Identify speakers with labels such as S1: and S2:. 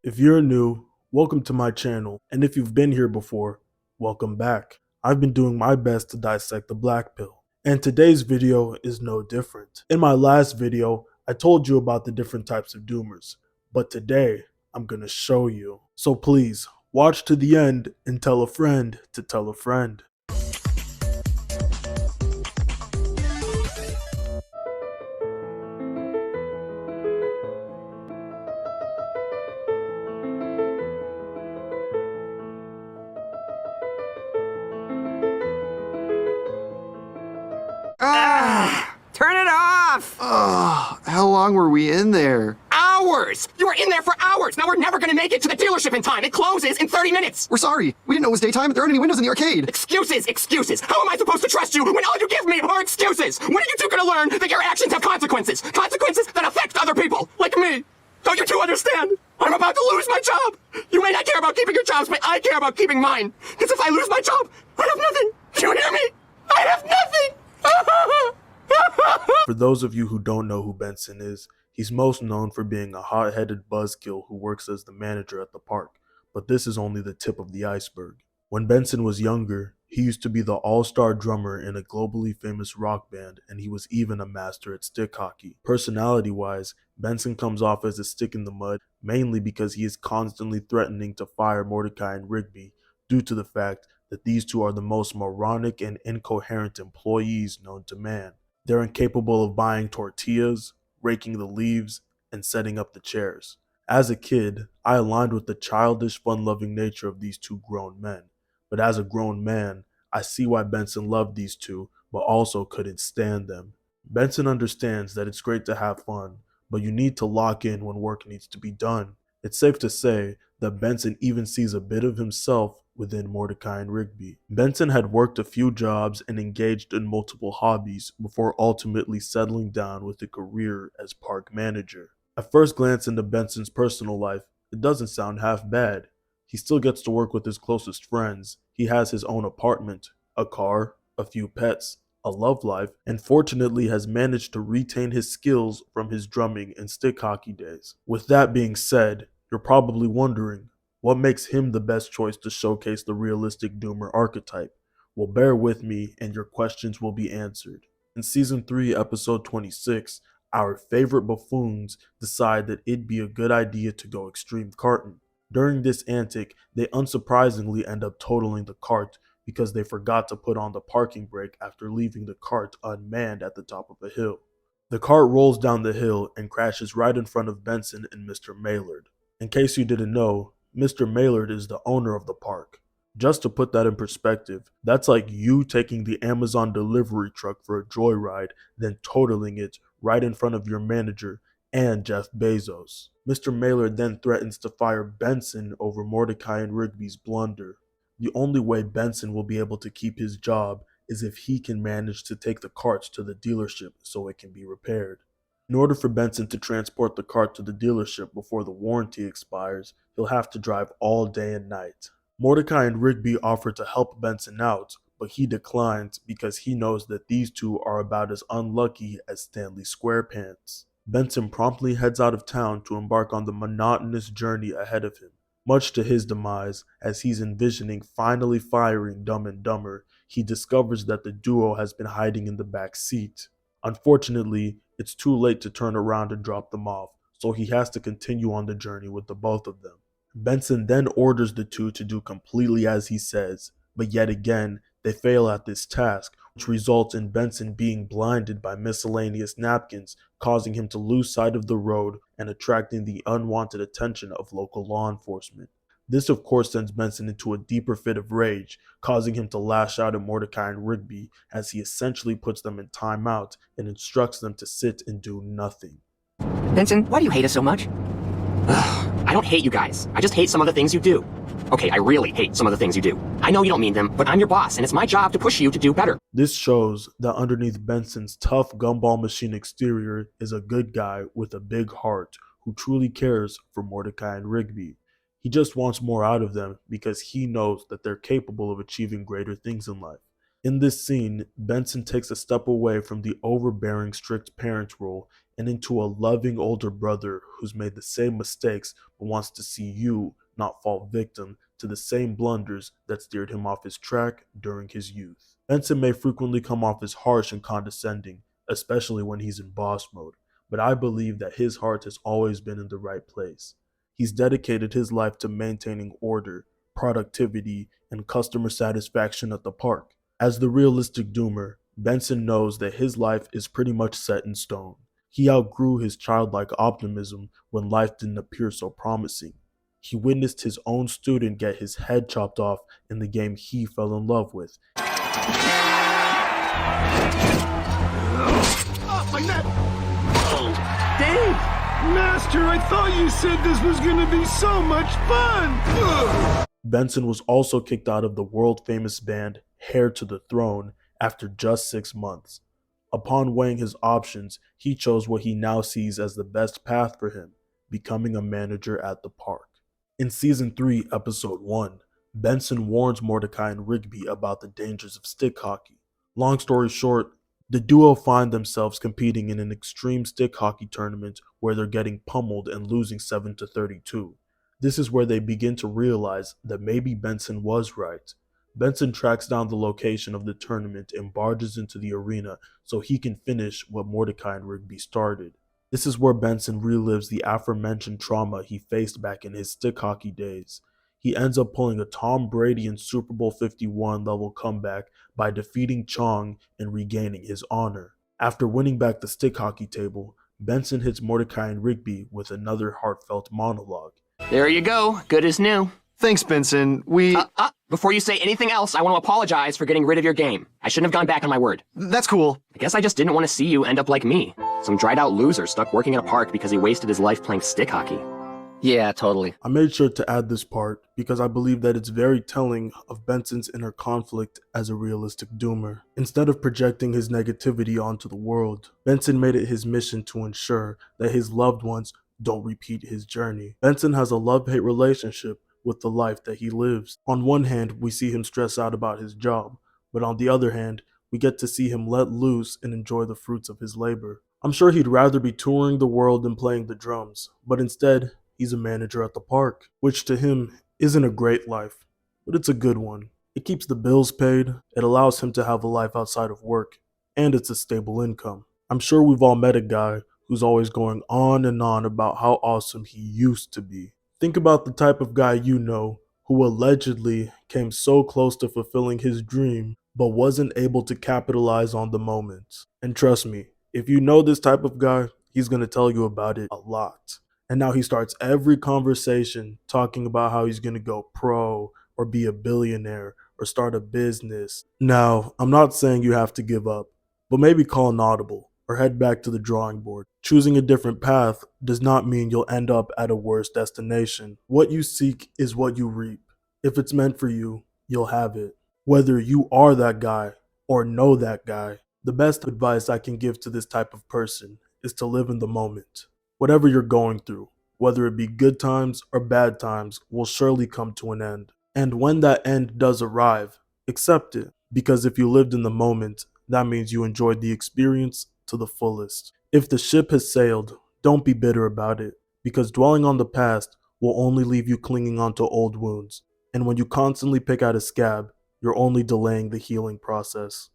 S1: If you're new, welcome to my channel, and if you've been here before, welcome back. I've been doing my best to dissect the black pill, and today's video is no different. In my last video, I told you about the different types of doomers, but today, I'm gonna show you. So please, watch to the end and tell a friend to tell a friend.
S2: Turn it off!
S3: How long were we in there?
S2: Hours! You were in there for hours! Now we're never gonna make it to the dealership in time! It closes in 30 minutes!
S3: We're sorry. We didn't know it was daytime. There aren't any windows in the arcade.
S2: Excuses! Excuses! How am I supposed to trust you when all you give me are excuses? When are you two gonna learn that your actions have consequences? Consequences that affect other people, like me! Don't you two understand? I'm about to lose my job! You may not care about keeping your jobs, but I care about keeping mine! Because if I lose my job, I have nothing! Do you hear me? I have nothing!
S1: For those of you who don't know who Benson is, he's most known for being a hot-headed buzzkill who works as the manager at the park, but this is only the tip of the iceberg. When Benson was younger, he used to be the all-star drummer in a globally famous rock band, and he was even a master at stick hockey. Personality-wise, Benson comes off as a stick in the mud, mainly because he is constantly threatening to fire Mordecai and Rigby, due to the fact that these two are the most moronic and incoherent employees known to man. They're incapable of buying tortillas, raking the leaves, and setting up the chairs. As a kid, I aligned with the childish, fun-loving nature of these two grown men. But as a grown man, I see why Benson loved these two, but also couldn't stand them. Benson understands that it's great to have fun, but you need to lock in when work needs to be done. It's safe to say that Benson even sees a bit of himself within Mordecai and Rigby. Benson had worked a few jobs and engaged in multiple hobbies before ultimately settling down with a career as park manager. At first glance into Benson's personal life, it doesn't sound half bad. He still gets to work with his closest friends, he has his own apartment, a car, a few pets, a love life, and fortunately has managed to retain his skills from his drumming and stick hockey days. With that being said, you're probably wondering, what makes him the best choice to showcase the realistic doomer archetype? Well, bear with me and your questions will be answered. In Season 3, Episode 26, our favorite buffoons decide that it'd be a good idea to go extreme carting. During this antic, they unsurprisingly end up totaling the cart because they forgot to put on the parking brake after leaving the cart unmanned at the top of a hill. The cart rolls down the hill and crashes right in front of Benson and Mr. Maylard. In case you didn't know, Mr. Maylard is the owner of the park. Just to put that in perspective, that's like you taking the Amazon delivery truck for a joyride, then totaling it right in front of your manager and Jeff Bezos. Mr. Maylard then threatens to fire Benson over Mordecai and Rigby's blunder. The only way Benson will be able to keep his job is if he can manage to take the carts to the dealership so it can be repaired. In order for Benson to transport the cart to the dealership before the warranty expires, he'll have to drive all day and night. Mordecai and Rigby offer to help Benson out, but he declines because he knows that these two are about as unlucky as Stanley SquarePants. Benson promptly heads out of town to embark on the monotonous journey ahead of him. Much to his demise, as he's envisioning finally firing Dumb and Dumber, he discovers that the duo has been hiding in the back seat. Unfortunately, it's too late to turn around and drop them off, so he has to continue on the journey with the both of them. Benson then orders the two to do completely as he says, but yet again, they fail at this task, which results in Benson being blinded by miscellaneous napkins, causing him to lose sight of the road and attracting the unwanted attention of local law enforcement. This of course sends Benson into a deeper fit of rage, causing him to lash out at Mordecai and Rigby as he essentially puts them in timeout and instructs them to sit and do nothing.
S2: Benson, why do you hate us so much? I don't hate you guys. I just hate some of the things you do. Okay, I really hate some of the things you do. I know you don't mean them, but I'm your boss, and it's my job to push you to do better.
S1: This shows that underneath Benson's tough gumball machine exterior is a good guy with a big heart who truly cares for Mordecai and Rigby. He just wants more out of them because he knows that they're capable of achieving greater things in life. In this scene, Benson takes a step away from the overbearing, strict parent role and into a loving older brother who's made the same mistakes but wants to see you not fall victim to the same blunders that steered him off his track during his youth. Benson may frequently come off as harsh and condescending, especially when he's in boss mode, but I believe that his heart has always been in the right place. He's dedicated his life to maintaining order, productivity, and customer satisfaction at the park. As the realistic doomer, Benson knows that his life is pretty much set in stone. He outgrew his childlike optimism when life didn't appear so promising. He witnessed his own student get his head chopped off in the game he fell in love with.
S4: Oh, my neck!
S2: Dave!
S4: Master, I thought you said this was gonna be so much fun! Ugh.
S1: Benson was also kicked out of the world-famous band Heir to the Throne after just 6 months. Upon weighing his options, he chose what he now sees as the best path for him, becoming a manager at the park. In Season 3, Episode 1, Benson warns Mordecai and Rigby about the dangers of stick hockey. Long story short, the duo find themselves competing in an extreme stick hockey tournament where they're getting pummeled and losing 7-32. This is where they begin to realize that maybe Benson was right. Benson tracks down the location of the tournament and barges into the arena so he can finish what Mordecai and Rigby started. This is where Benson relives the aforementioned trauma he faced back in his stick hockey days. He ends up pulling a Tom Brady in Super Bowl 51 level comeback by defeating Chong and regaining his honor. After winning back the stick hockey table, Benson hits Mordecai and Rigby with another heartfelt monologue.
S2: There you go. Good as new.
S3: Thanks, Benson.
S2: Before you say anything else, I want to apologize for getting rid of your game. I shouldn't have gone back on my word.
S3: That's cool.
S2: I guess I just didn't want to see you end up like me. Some dried-out loser stuck working at a park because he wasted his life playing stick hockey.
S5: Yeah, totally.
S1: I made sure to add this part because I believe that it's very telling of Benson's inner conflict as a realistic doomer. Instead of projecting his negativity onto the world, Benson made it his mission to ensure that his loved ones don't repeat his journey. Benson has a love-hate relationship with the life that he lives. On one hand, we see him stress out about his job, but on the other hand, we get to see him let loose and enjoy the fruits of his labor. I'm sure he'd rather be touring the world than playing the drums, but instead, he's a manager at the park, which to him isn't a great life, but it's a good one. It keeps the bills paid, it allows him to have a life outside of work, and it's a stable income. I'm sure we've all met a guy who's always going on and on about how awesome he used to be. Think about the type of guy you know who allegedly came so close to fulfilling his dream but wasn't able to capitalize on the moment. And trust me, if you know this type of guy, he's going to tell you about it a lot. And now he starts every conversation talking about how he's going to go pro or be a billionaire or start a business. Now, I'm not saying you have to give up, but maybe call an audible or head back to the drawing board. Choosing a different path does not mean you'll end up at a worse destination. What you seek is what you reap. If it's meant for you, you'll have it. Whether you are that guy or know that guy, the best advice I can give to this type of person is to live in the moment. Whatever you're going through, whether it be good times or bad times, will surely come to an end. And when that end does arrive, accept it. Because if you lived in the moment, that means you enjoyed the experience to the fullest. If the ship has sailed, don't be bitter about it, because dwelling on the past will only leave you clinging onto old wounds. And when you constantly pick out a scab, you're only delaying the healing process.